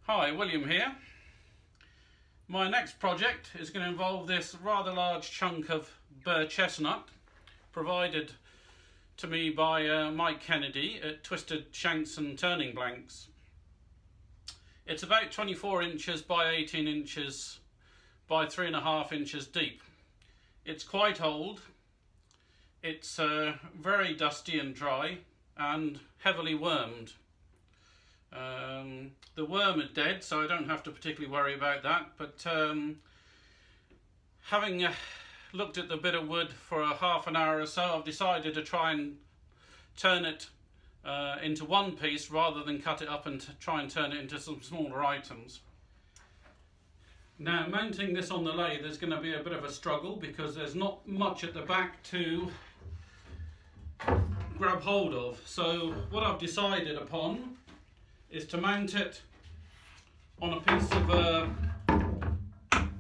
Hi, William here. My next project is going to involve this rather large chunk of Bur Chestnut provided to me by Mike Kennedy at Twisted Shanks and Turning Blanks. It's about 24 inches by 18 inches by 3.5 inches deep. It's quite old, it's very dusty and dry and heavily wormed. The worm is dead, so I don't have to particularly worry about that, but having looked at the bit of wood for a half an hour or so, I've decided to try and turn it into one piece rather than cut it up and try and turn it into some smaller items. Now, mounting this on the lathe is going to be a bit of a struggle because there's not much at the back to grab hold of. So what I've decided upon is to mount it on a piece of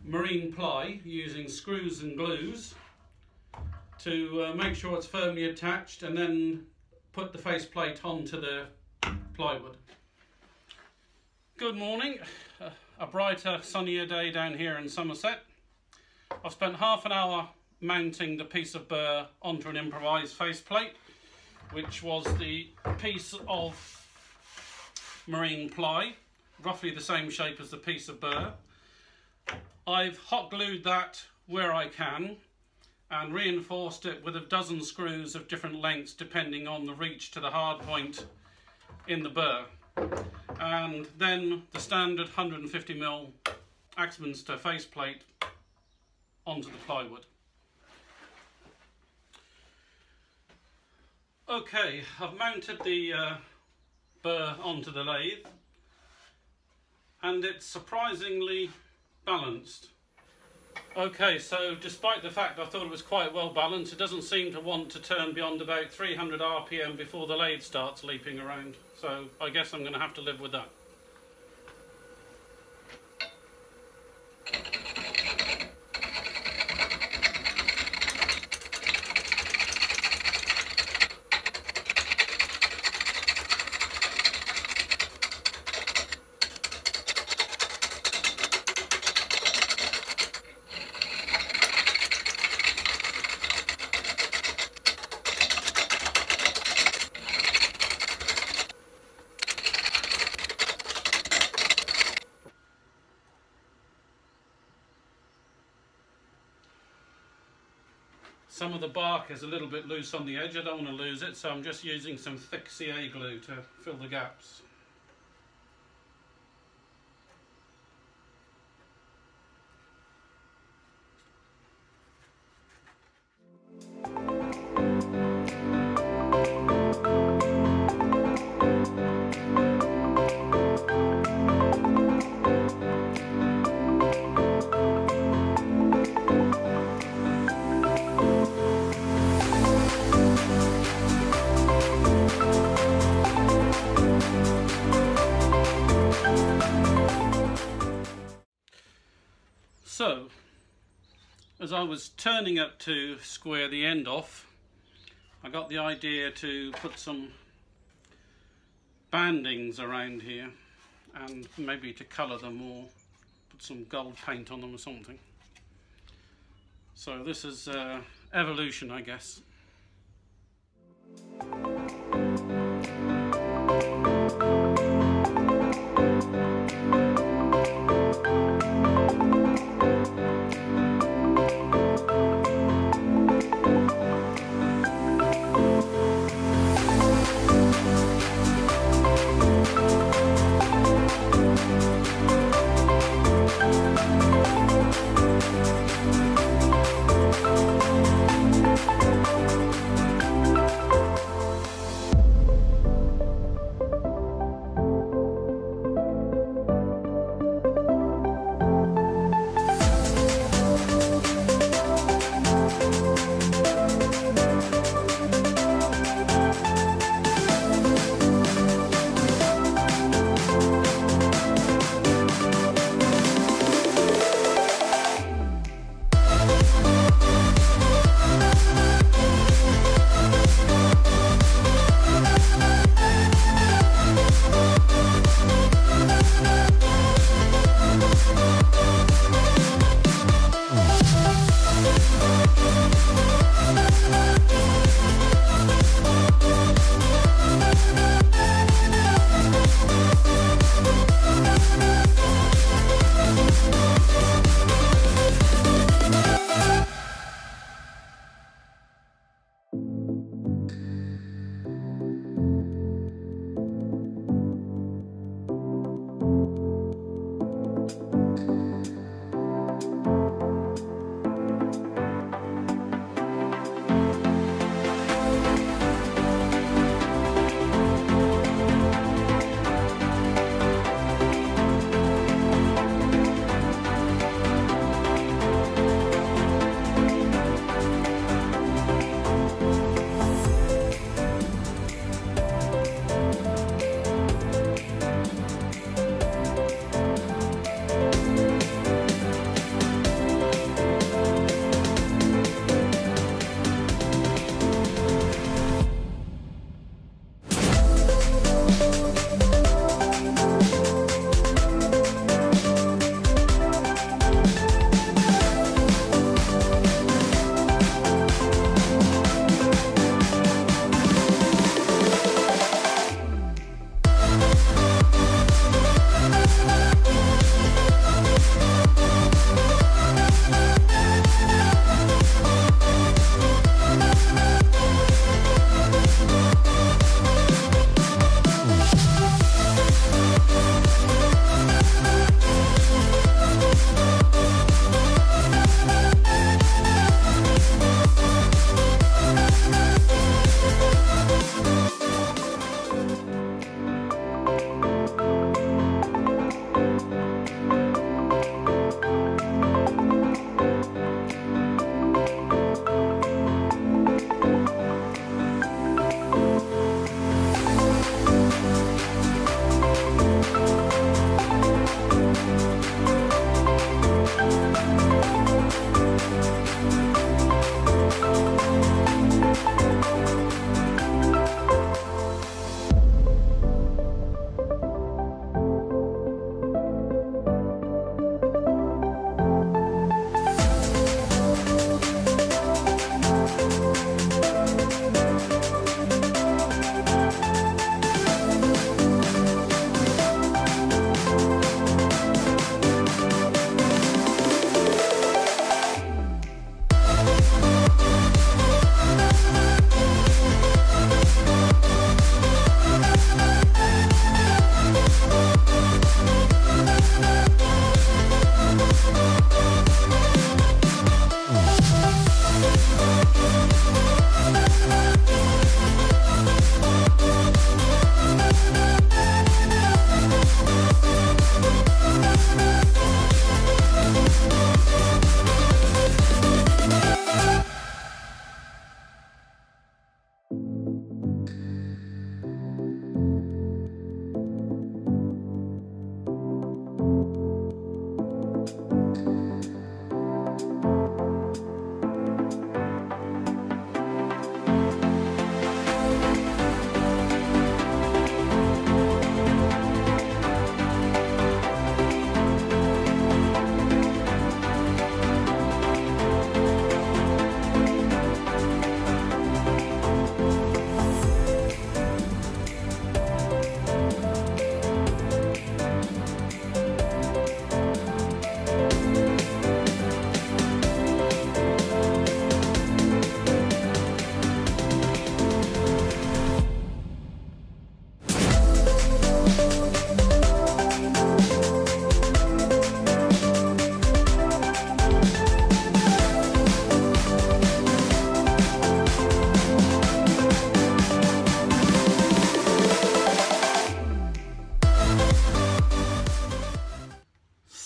marine ply using screws and glues to make sure it's firmly attached, and then put the faceplate onto the plywood. Good morning, a brighter, sunnier day down here in Somerset. I've spent half an hour mounting the piece of Bur onto an improvised faceplate, which was the piece of marine ply, roughly the same shape as the piece of Bur. I've hot glued that where I can and reinforced it with a dozen screws of different lengths depending on the reach to the hard point in the Bur, and then the standard 150mm Axminster faceplate onto the plywood. Okay, I've mounted the Bur onto the lathe, and it's surprisingly balanced. Okay, so despite the fact I thought it was quite well balanced, it doesn't seem to want to turn beyond about 300 RPM before the lathe starts leaping around. So I guess I'm going to have to live with that. Some of the bark is a little bit loose on the edge. I don't want to lose it, so I'm just using some thick CA glue to fill the gaps. So, as I was turning it to square the end off, I got the idea to put some bandings around here and maybe to colour them or put some gold paint on them or something. So this is evolution, I guess.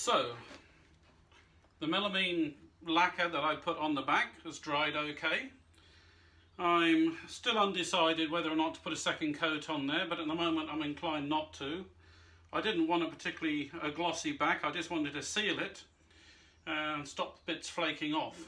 So, the melamine lacquer that I put on the back has dried okay. I'm still undecided whether or not to put a second coat on there, but at the moment I'm inclined not to. I didn't want a particularly glossy back, I just wanted to seal it and stop bits flaking off.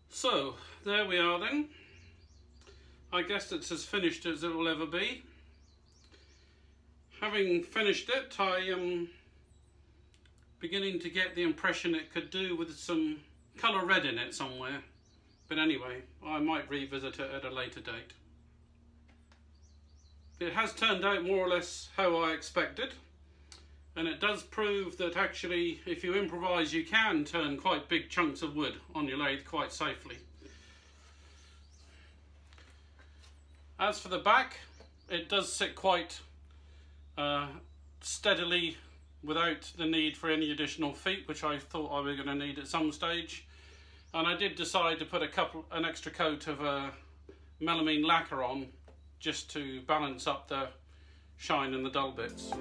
So, there we are then. I guess it's as finished as it will ever be. Having finished it, I am beginning to get the impression it could do with some colour red in it somewhere. But anyway, I might revisit it at a later date. It has turned out more or less how I expected. And it does prove that actually, if you improvise, you can turn quite big chunks of wood on your lathe quite safely. As for the back, it does sit quite steadily without the need for any additional feet, which I thought I was going to need at some stage. And I did decide to put an extra coat of melamine lacquer on, just to balance up the shine and the dull bits.